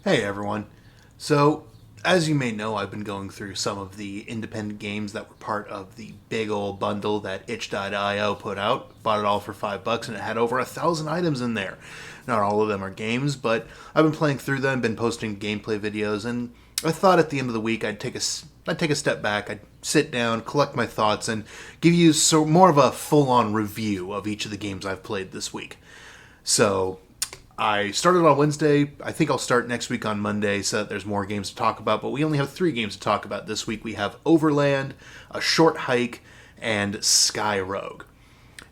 Hey everyone. So, as you may know, I've been going through some of the independent games that were part of the big old bundle that itch.io put out. Bought it all for $5 and it had over 1,000 items in there. Not all of them are games, but I've been playing through them, been posting gameplay videos, and I thought at the end of the week I'd take a step back, I'd sit down, collect my thoughts, and give you more of a full-on review of each of the games I've played this week. So, I started on Wednesday. I think I'll start next week on Monday so that there's more games to talk about. But we only have 3 games to talk about this week. We have Overland, A Short Hike, and Sky Rogue.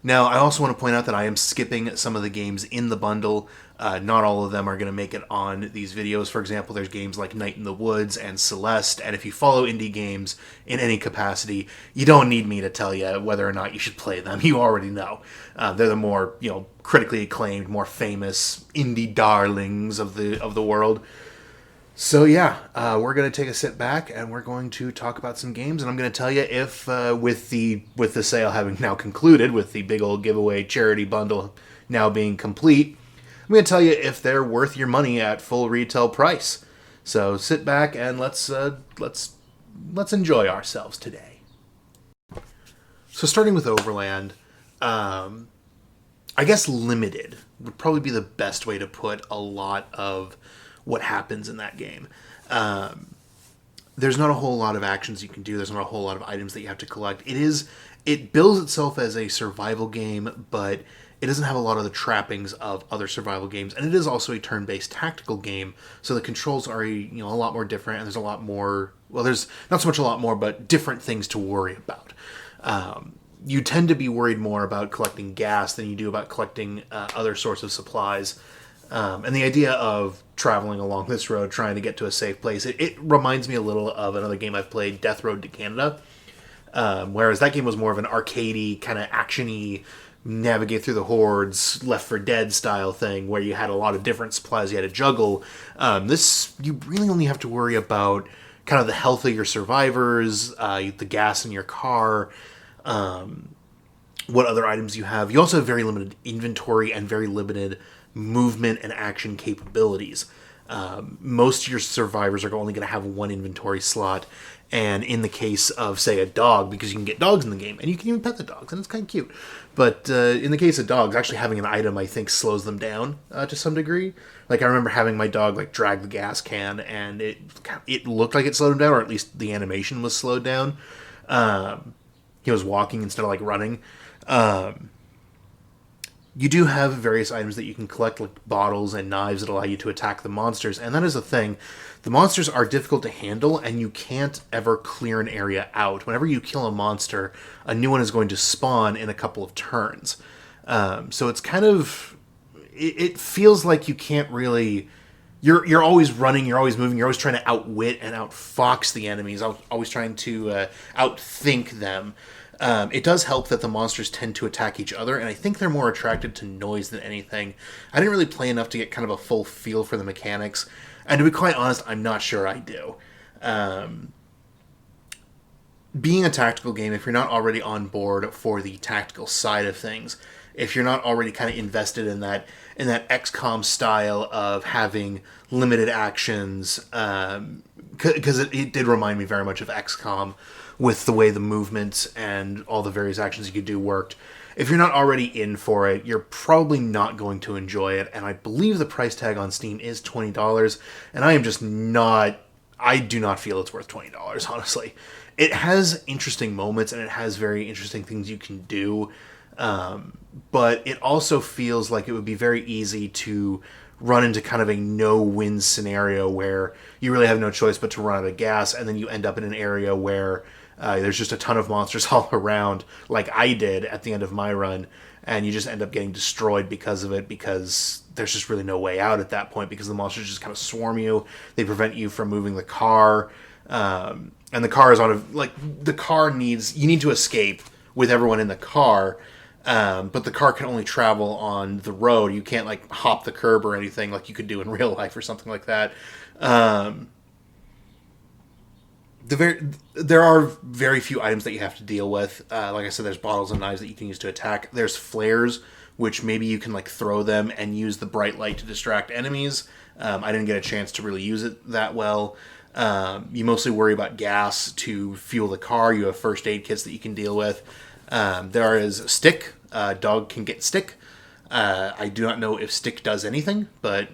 Now, I also want to point out that I am skipping some of the games in the bundle. Not all of them are going to make it on these videos. For example, there's games like Night in the Woods and Celeste, and if you follow indie games in any capacity, you don't need me to tell you whether or not you should play them. You already know. They're the more, critically acclaimed, more famous indie darlings of the world. So yeah, we're going to take a sit back and we're going to talk about some games, and I'm going to tell you if with the sale having now concluded, with the big old giveaway charity bundle now being complete, I'm going to tell you if they're worth your money at full retail price. So sit back and let's enjoy ourselves today. So starting with Overland, I guess limited would probably be the best way to put a lot of what happens in that game. There's not a whole lot of actions you can do. There's not a whole lot of items that you have to collect. It bills itself as a survival game, but it doesn't have a lot of the trappings of other survival games, and it is also a turn-based tactical game, so the controls are a lot more different, and there's a lot more, well, there's not so much a lot more, but different things to worry about. You tend to be worried more about collecting gas than you do about collecting other sorts of supplies. And the idea of traveling along this road, trying to get to a safe place, it reminds me a little of another game I've played, Death Road to Canada. Whereas that game was more of an arcadey, kind of action-y, navigate through the hordes, Left 4 Dead style thing, where you had a lot of different supplies you had to juggle. This, you really only have to worry about kind of the health of your survivors, the gas in your car, what other items you have. You also have very limited inventory and very limited movement and action capabilities. Most of your survivors are only going to have one inventory slot, and in the case of, say, a dog, because you can get dogs in the game, and you can even pet the dogs, and it's kind of cute, but in the case of dogs, actually having an item, I think, slows them down to some degree. Like, I remember having my dog, drag the gas can, and it looked like it slowed him down, or at least the animation was slowed down. He was walking instead of, running. You do have various items that you can collect, like bottles and knives that allow you to attack the monsters, and that is the thing. The monsters are difficult to handle, and you can't ever clear an area out. Whenever you kill a monster, a new one is going to spawn in a couple of turns. So it's kind of... It feels like you can't really... You're always running, you're always moving, you're always trying to outwit and outfox the enemies, always trying to outthink them. It does help that the monsters tend to attack each other, and I think they're more attracted to noise than anything. I didn't really play enough to get kind of a full feel for the mechanics, and to be quite honest, I'm not sure I do. Being a tactical game, if you're not already on board for the tactical side of things, if you're not already kind of invested in that XCOM style of having limited actions, because it did remind me very much of XCOM, with the way the movements and all the various actions you could do worked. If you're not already in for it, you're probably not going to enjoy it, and I believe the price tag on Steam is $20, and I do not feel it's worth $20, honestly. It has interesting moments, and it has very interesting things you can do, but it also feels like it would be very easy to run into kind of a no-win scenario where you really have no choice but to run out of gas, and then you end up in an area where there's just a ton of monsters all around, like I did at the end of my run, and you just end up getting destroyed because of it, because there's just really no way out at that point, because the monsters just kind of swarm you. They prevent you from moving the car, and the car is you need to escape with everyone in the car, but the car can only travel on the road. You can't hop the curb or anything like you could do in real life or something like that. There are very few items that you have to deal with. Like I said, there's bottles and knives that you can use to attack. There's flares, which maybe you can throw them and use the bright light to distract enemies. I didn't get a chance to really use it that well. You mostly worry about gas to fuel the car. You have first aid kits that you can deal with. There is stick. Dog can get stick. I do not know if stick does anything, but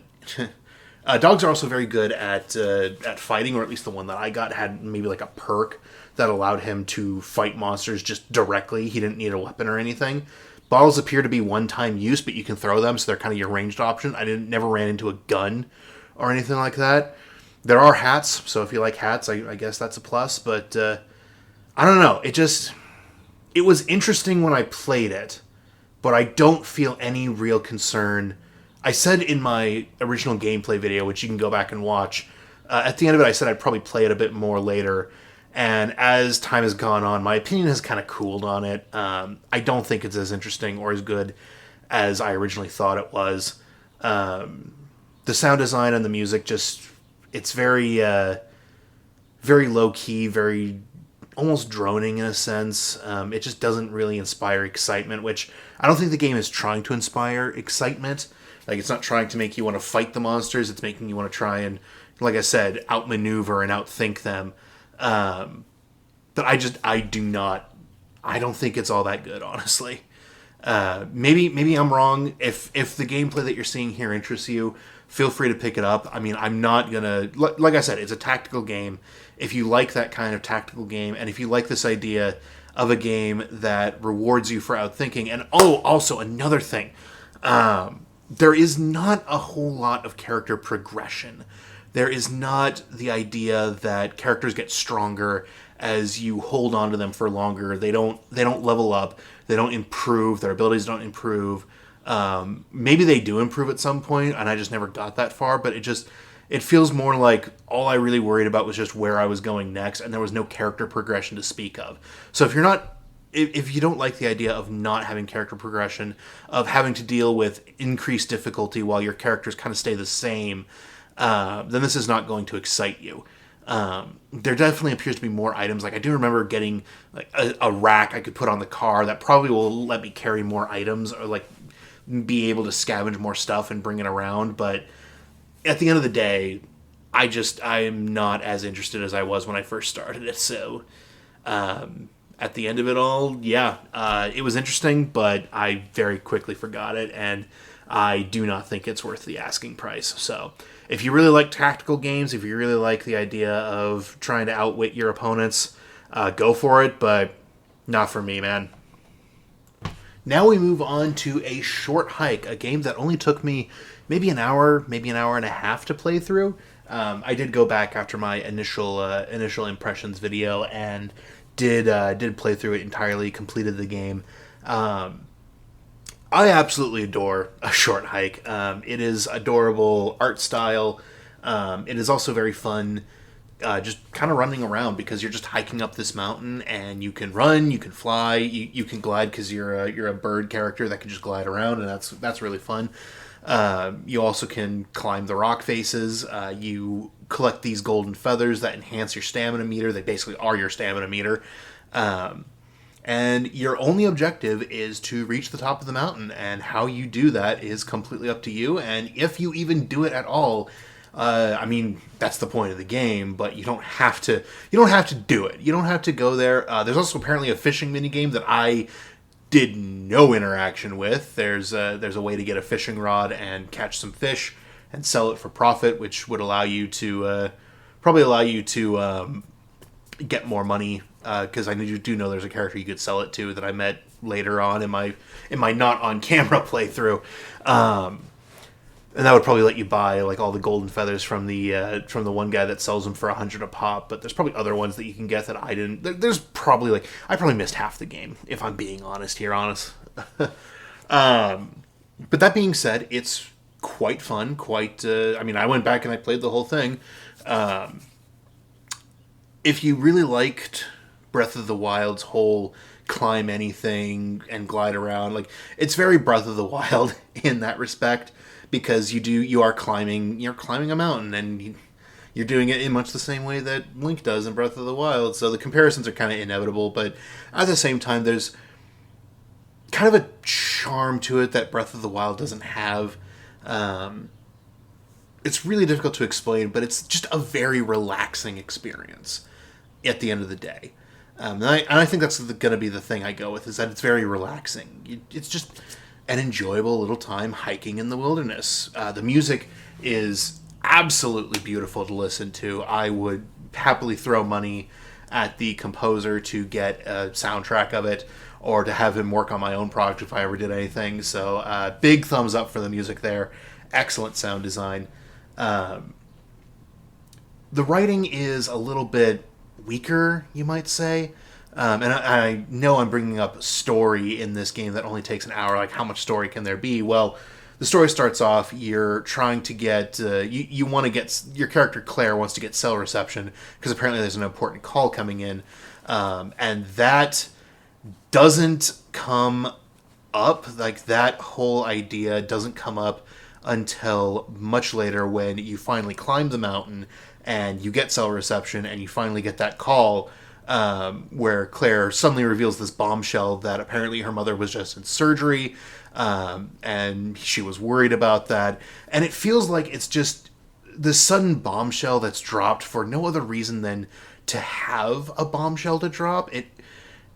dogs are also very good at fighting, or at least the one that I got had maybe like a perk that allowed him to fight monsters just directly. He didn't need a weapon or anything. Bottles appear to be one-time use, but you can throw them, so they're kind of your ranged option. I never ran into a gun or anything like that. There are hats, so if you like hats, I guess that's a plus. But I don't know. It was interesting when I played it, but I don't feel any real concern. I said in my original gameplay video, which you can go back and watch, at the end of it I said I'd probably play it a bit more later. And as time has gone on, my opinion has kind of cooled on it. I don't think it's as interesting or as good as I originally thought it was. The sound design and the music it's very, very low key, very almost droning in a sense. It just doesn't really inspire excitement, which I don't think the game is trying to inspire excitement. Like, it's not trying to make you want to fight the monsters. It's making you want to try and, like I said, outmaneuver and outthink them. But I don't think it's all that good, honestly. Maybe I'm wrong. If the gameplay that you're seeing here interests you, feel free to pick it up. I mean, I'm not gonna, like I said, it's a tactical game. If you like that kind of tactical game, and if you like this idea of a game that rewards you for outthinking, and also another thing, there is not a whole lot of character progression. There is not the idea that characters get stronger as you hold on to them for longer. They don't level up. They don't improve. Their abilities don't improve. Maybe they do improve at some point, and I just never got that far. But it feels more like all I really worried about was just where I was going next, and there was no character progression to speak of. So if you don't like the idea of not having character progression, of having to deal with increased difficulty while your characters kind of stay the same, then this is not going to excite you. There definitely appears to be more items. Like, I do remember getting like a rack I could put on the car that probably will let me carry more items, or like be able to scavenge more stuff and bring it around. But at the end of the day, I'm not as interested as I was when I first started it. So at the end of it all, it was interesting, but I very quickly forgot it, and I do not think it's worth the asking price. So if you really like tactical games, if you really like the idea of trying to outwit your opponents, go for it, but not for me, man. Now we move on to A Short Hike, a game that only took me maybe an hour and a half to play through. I did go back after my initial impressions video and did play through it entirely, completed the game. I absolutely adore A Short Hike. It is adorable art style. It is also very fun, just kind of running around, because you're just hiking up this mountain, and you can run, you can fly, you can glide, because you're a bird character that can just glide around, and that's really fun. You also can climb the rock faces. You collect these golden feathers that enhance your stamina meter. They basically are your stamina meter. And your only objective is to reach the top of the mountain, and how you do that is completely up to you. And if you even do it at all, I mean, that's the point of the game, but you don't have to do it. You don't have to go there. There's also apparently a fishing minigame that I did no interaction with. There's a way to get a fishing rod and catch some fish and sell it for profit, which would allow you to get more money, because I do know there's a character you could sell it to that I met later on in my not on camera playthrough, and that would probably let you buy like all the golden feathers from the one guy that sells them for 100 a pop. But there's probably other ones that you can get that I didn't. There's probably I probably missed half the game, if I'm being honest here. But that being said, it's quite fun. I went back and I played the whole thing. If you really liked Breath of the Wild's whole climb anything and glide around, like, it's very Breath of the Wild in that respect, because you are climbing a mountain, and you're doing it in much the same way that Link does in Breath of the Wild. So the comparisons are kind of inevitable, but at the same time, there's kind of a charm to it that Breath of the Wild doesn't have. it's really difficult to explain, but it's just a very relaxing experience at the end of the day. And I think that's going to be the thing I go with, is that it's very relaxing. It's just an enjoyable little time hiking in the wilderness. The music is absolutely beautiful to listen to. I would happily throw money at the composer to get a soundtrack of it, or to have him work on my own project if I ever did anything. So big thumbs up for the music there. Excellent sound design. The writing is a little bit weaker, you might say. And I know I'm bringing up story in this game that only takes an hour. Like, how much story can there be? Well, the story starts off, you're trying to get, you want to get, your character Claire wants to get cell reception, because apparently there's an important call coming in. And that doesn't come up, like that whole idea doesn't come up until much later, when you finally climb the mountain and you get cell reception and you finally get that call, where Claire suddenly reveals this bombshell that apparently her mother was just in surgery, and she was worried about that. And it feels like it's just this sudden bombshell that's dropped for no other reason than to have a bombshell to drop.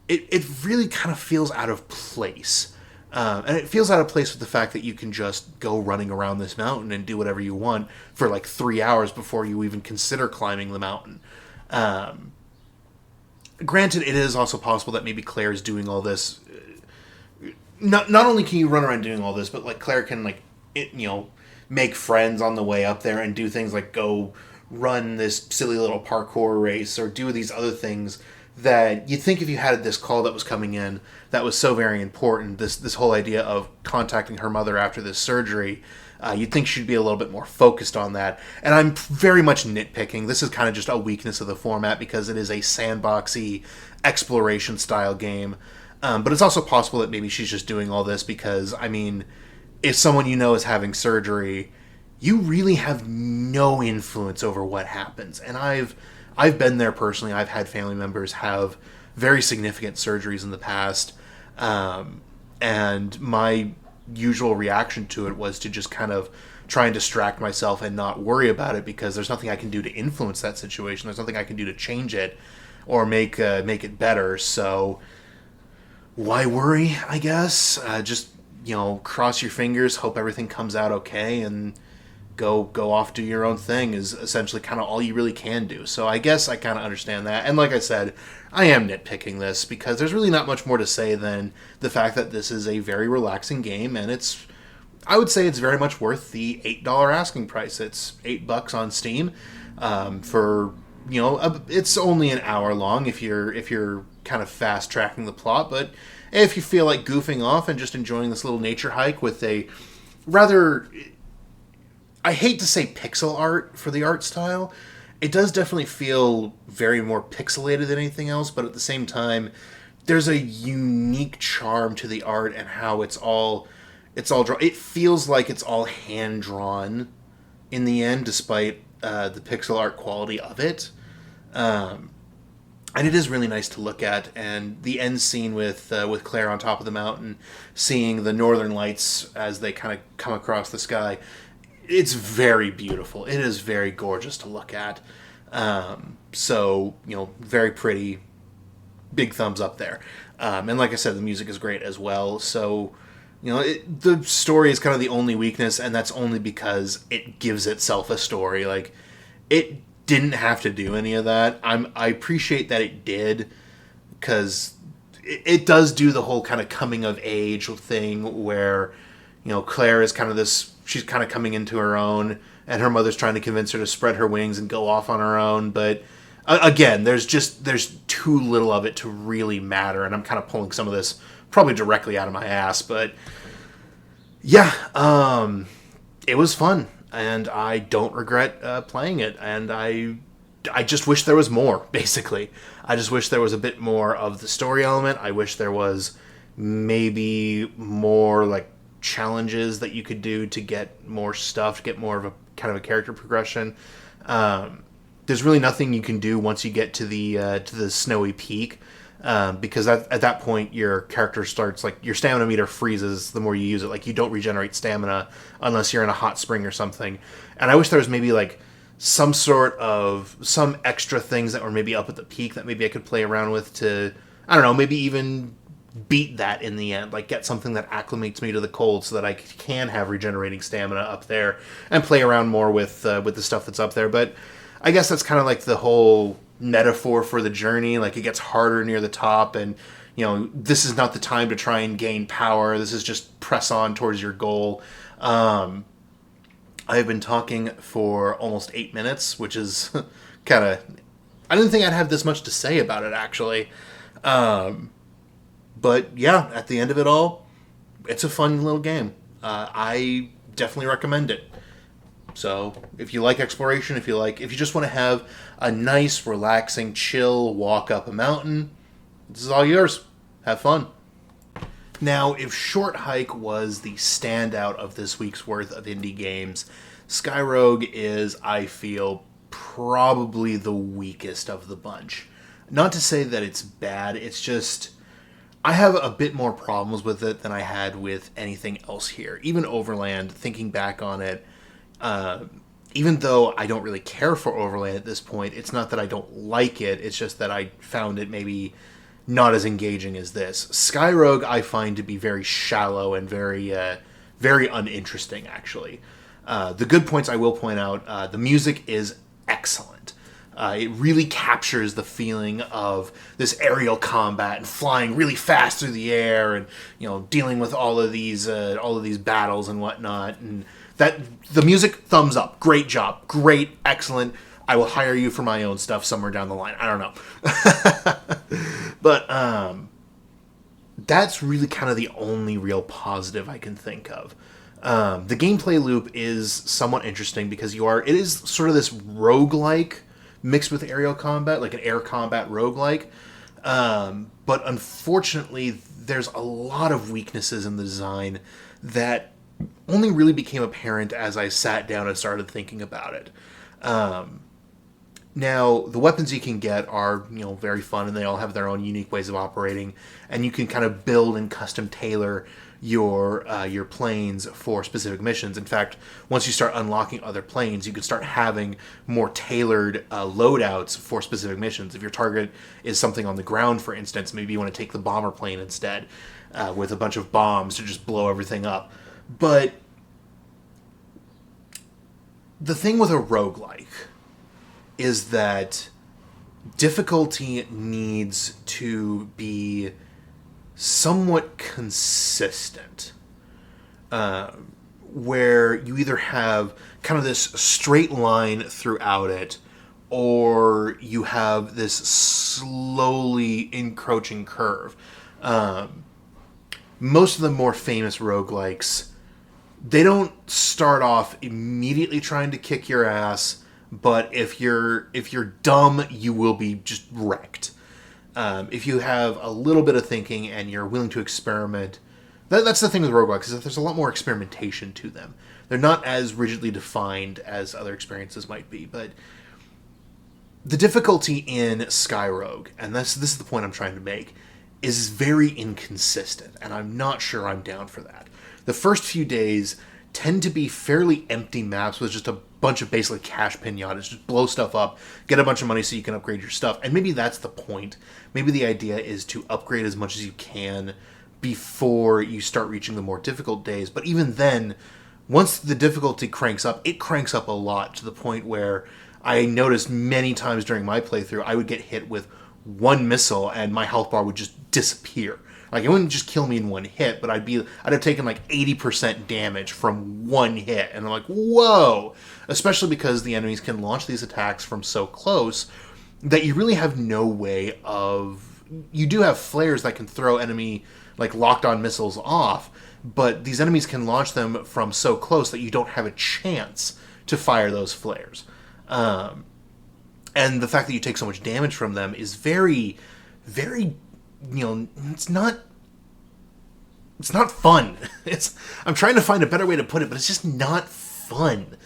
It really kind of feels out of place. And it feels out of place with the fact that you can just go running around this mountain and do whatever you want for like 3 hours before you even consider climbing the mountain. Granted, it is also possible that maybe Claire's doing all this. Not only can you run around doing all this, but like Claire can make friends on the way up there and do things like go run this silly little parkour race or do these other things that you'd think if you had this call that was coming in that was so very important, this whole idea of contacting her mother after this surgery, you'd think she'd be a little bit more focused on that. And I'm very much nitpicking. This is kind of just a weakness of the format because it is a sandboxy exploration style game. But it's also possible that maybe she's just doing all this because, I mean, if someone you know is having surgery, you really have no influence over what happens. And I've been there personally. I've had family members have very significant surgeries in the past. And my usual reaction to it was to just kind of try and distract myself and not worry about it, because there's nothing I can do to influence that situation. There's nothing I can do to change it or make it better. So why worry, I guess? Just, cross your fingers, hope everything comes out okay, and go off, do your own thing is essentially kind of all you really can do. So I guess I kind of understand that. And like I said, I am nitpicking this because there's really not much more to say than the fact that this is a very relaxing game, and I would say it's very much worth the $8 asking price. It's $8 on Steam, for, it's only an hour long if you're kind of fast tracking the plot, but if you feel like goofing off and just enjoying this little nature hike with a rather, I hate to say pixel art for the art style. It does definitely feel very more pixelated than anything else, but at the same time, there's a unique charm to the art and how it's all drawn. It feels like it's all hand drawn in the end, despite the pixel art quality of it. And it is really nice to look at. And the end scene with Claire on top of the mountain, seeing the northern lights as they kind of come across the sky, it's very beautiful. It is very gorgeous to look at. So, very pretty. Big thumbs up there. And like I said, the music is great as well. So, the story is kind of the only weakness, and that's only because it gives itself a story. Like, it didn't have to do any of that. I appreciate that it did, because it does do the whole kind of coming of age thing where, Claire is kind of this, she's kind of coming into her own, and her mother's trying to convince her to spread her wings and go off on her own. But again, there's too little of it to really matter, and I'm kind of pulling some of this probably directly out of my ass. But yeah, it was fun, and I don't regret playing it. And I just wish there was more. Basically, I just wish there was a bit more of the story element. I wish there was maybe more like challenges that you could do to get more stuff, to get more of a kind of a character progression. There's really nothing you can do once you get to the snowy peak. because at that point your character starts, like, your stamina meter freezes the more you use it. Like, you don't regenerate stamina unless you're in a hot spring or something. And I wish there was maybe like some extra things that were maybe up at the peak that maybe I could play around with to, I don't know, maybe even beat that in the end, like get something that acclimates me to the cold so that I can have regenerating stamina up there and play around more with the stuff that's up there. But I guess that's kind of like the whole metaphor for the journey. Like, it gets harder near the top, and this is not the time to try and gain power. This is just press on towards your goal. I've been talking for almost 8 minutes, which is kind of, I didn't think I'd have this much to say about it, actually. But yeah, at the end of it all, it's a fun little game. I definitely recommend it. So if you like exploration, if you just want to have a nice, relaxing, chill walk up a mountain, this is all yours. Have fun. Now, if Short Hike was the standout of this week's worth of indie games, Skyrogue is, I feel, probably the weakest of the bunch. Not to say that it's bad, it's just, I have a bit more problems with it than I had with anything else here. Even Overland, thinking back on it, even though I don't really care for Overland at this point, it's not that I don't like it, it's just that I found it maybe not as engaging as this. Skyrogue I find to be very shallow and very uninteresting, actually. The good points I will point out, the music is excellent. It really captures the feeling of this aerial combat and flying really fast through the air, and dealing with all of these battles and whatnot. And that the music, thumbs up, great job, great, excellent. I will hire you for my own stuff somewhere down the line. I don't know, but that's really kind of the only real positive I can think of. The gameplay loop is somewhat interesting because it is sort of this roguelike mixed with aerial combat, like an air combat roguelike. But unfortunately, there's a lot of weaknesses in the design that only really became apparent as I sat down and started thinking about it. Now, the weapons you can get are, very fun, and they all have their own unique ways of operating, and you can kind of build and custom tailor your planes for specific missions. In fact, once you start unlocking other planes, you can start having more tailored loadouts for specific missions. If your target is something on the ground, for instance, maybe you want to take the bomber plane instead, with a bunch of bombs to just blow everything up. But the thing with a roguelike is that difficulty needs to be somewhat consistent, where you either have kind of this straight line throughout it, or you have this slowly encroaching curve. Most of the more famous roguelikes, they don't start off immediately trying to kick your ass, but if you're dumb, you will be just wrecked. If you have a little bit of thinking and you're willing to experiment, that's the thing with roguelikes, is that there's a lot more experimentation to them. They're not as rigidly defined as other experiences might be, but the difficulty in Skyrogue, and this is the point I'm trying to make, is very inconsistent, and I'm not sure I'm down for that. The first few days tend to be fairly empty maps with just a bunch of basically cash pinatas. Just blow stuff up, get a bunch of money so you can upgrade your stuff. And maybe that's the point. Maybe the idea is to upgrade as much as you can before you start reaching the more difficult days. But even then, once the difficulty cranks up, it cranks up a lot, to the point where I noticed many times during my playthrough, I would get hit with one missile and my health bar would just disappear. Like, it wouldn't just kill me in one hit, but I'd have taken like 80% damage from one hit. And I'm like, whoa! Especially because the enemies can launch these attacks from so close that you really have no way of... You do have flares that can throw enemy, like, locked-on missiles off, but these enemies can launch them from so close that you don't have a chance to fire those flares. And the fact that you take so much damage from them is very, very... it's not fun. I'm trying to find a better way to put it, but it's just not fun.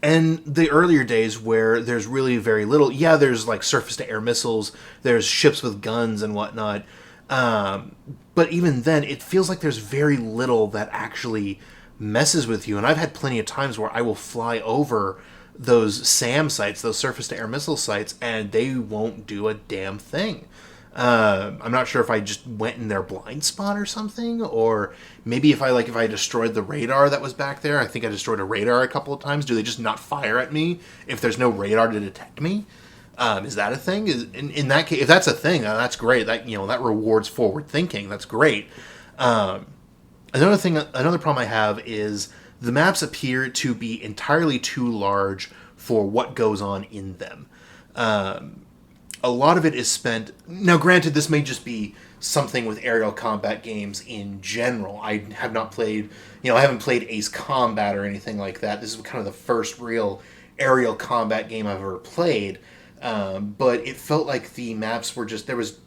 And the earlier days where there's really very little, yeah, there's like surface to air missiles, there's ships with guns and whatnot. But even then, it feels like there's very little that actually messes with you. And I've had plenty of times where I will fly over those SAM sites, those surface to air missile sites, and they won't do a damn thing. I'm not sure if I just went in their blind spot or something, or maybe if I destroyed the radar that was back there. I think I destroyed a radar a couple of times. Do they just not fire at me if there's no radar to detect me? Is that a thing? In that case, if that's a thing, that's great. That rewards forward thinking. That's great. Another problem I have is the maps appear to be entirely too large for what goes on in them. A lot of it is spent. Now, granted, this may just be something with aerial combat games in general. I have not played, I haven't played Ace Combat or anything like that. This is kind of the first real aerial combat game I've ever played. But it felt like the maps were there was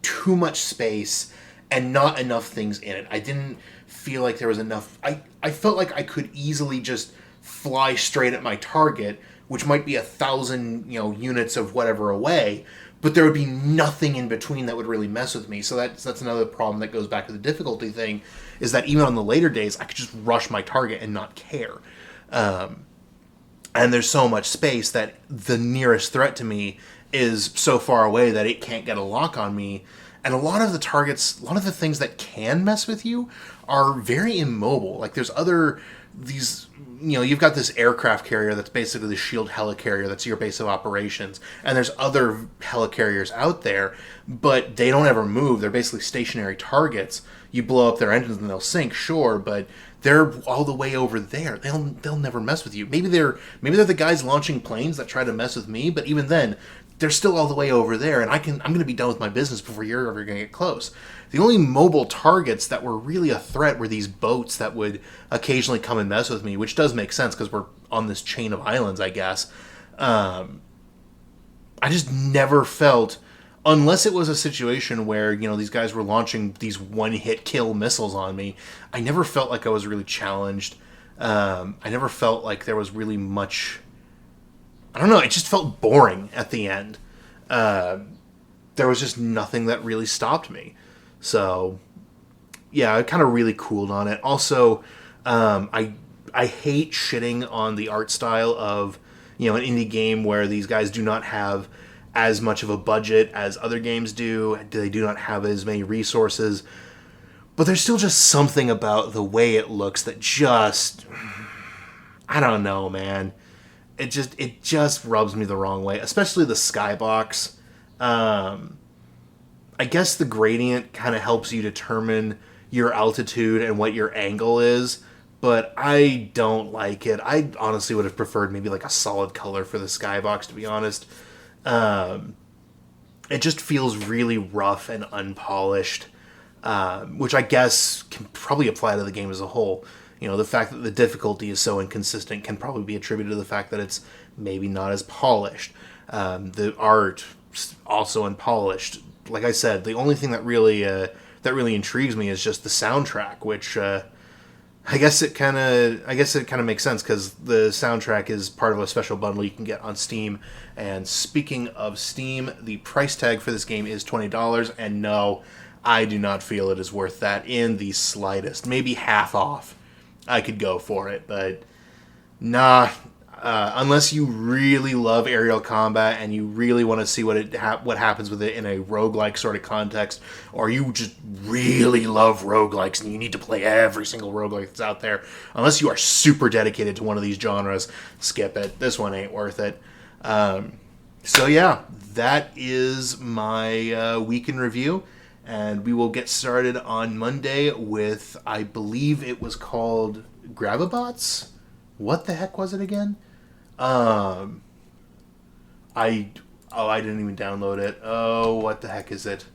too much space and not enough things in it. I didn't feel like there was enough. I felt like I could easily just fly straight at my target, which might be 1,000, units of whatever away, but there would be nothing in between that would really mess with me. So that's another problem that goes back to the difficulty thing, is that even on the later days, I could just rush my target and not care. And there's so much space that the nearest threat to me is so far away that it can't get a lock on me. And a lot of the targets, a lot of the things that can mess with you are very immobile. Like you've got this aircraft carrier that's basically the shield helicarrier that's your base of operations. And there's other helicarriers out there, but they don't ever move. They're basically stationary targets. You blow up their engines and they'll sink, sure, but they're all the way over there. They'll never mess with you. Maybe they're the guys launching planes that try to mess with me, but even then, they're still all the way over there, and I'm going to be done with my business before you're ever going to get close. The only mobile targets that were really a threat were these boats that would occasionally come and mess with me, which does make sense because we're on this chain of islands, I guess. I just never felt, unless it was a situation where, these guys were launching these one-hit kill missiles on me, I never felt like I was really challenged. I never felt like there was really much. I don't know, it just felt boring at the end. There was just nothing that really stopped me. So, yeah, I kind of really cooled on it. Also, I hate shitting on the art style of, an indie game where these guys do not have as much of a budget as other games do. They do not have as many resources. But there's still just something about the way it looks that just, I don't know, man. It just rubs me the wrong way, especially the skybox. I guess the gradient kind of helps you determine your altitude and what your angle is, but I don't like it. I honestly would have preferred maybe like a solid color for the skybox, to be honest. It just feels really rough and unpolished, which I guess can probably apply to the game as a whole. The fact that the difficulty is so inconsistent can probably be attributed to the fact that it's maybe not as polished. The art also unpolished. Like I said, the only thing that really intrigues me is just the soundtrack, which I guess it kind of makes sense because the soundtrack is part of a special bundle you can get on Steam. And speaking of Steam, the price tag for this game is $20, and no, I do not feel it is worth that in the slightest. Maybe half off. I could go for it, but nah. Unless you really love aerial combat and you really want to see what happens with it in a roguelike sort of context, or you just really love roguelikes and you need to play every single roguelike that's out there, unless you are super dedicated to one of these genres, skip it. This one ain't worth it. So yeah, that is my week in review. And we will get started on Monday with, I believe it was called Grabobots? What the heck was it again? I didn't even download it. Oh, what the heck is it?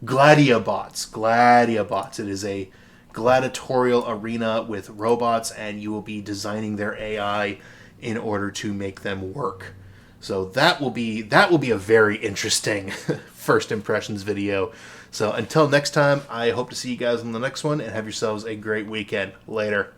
Gladiabots. It is a gladiatorial arena with robots, and you will be designing their AI in order to make them work. So that will be a very interesting first impressions video. So until next time, I hope to see you guys on the next one, and have yourselves a great weekend. Later.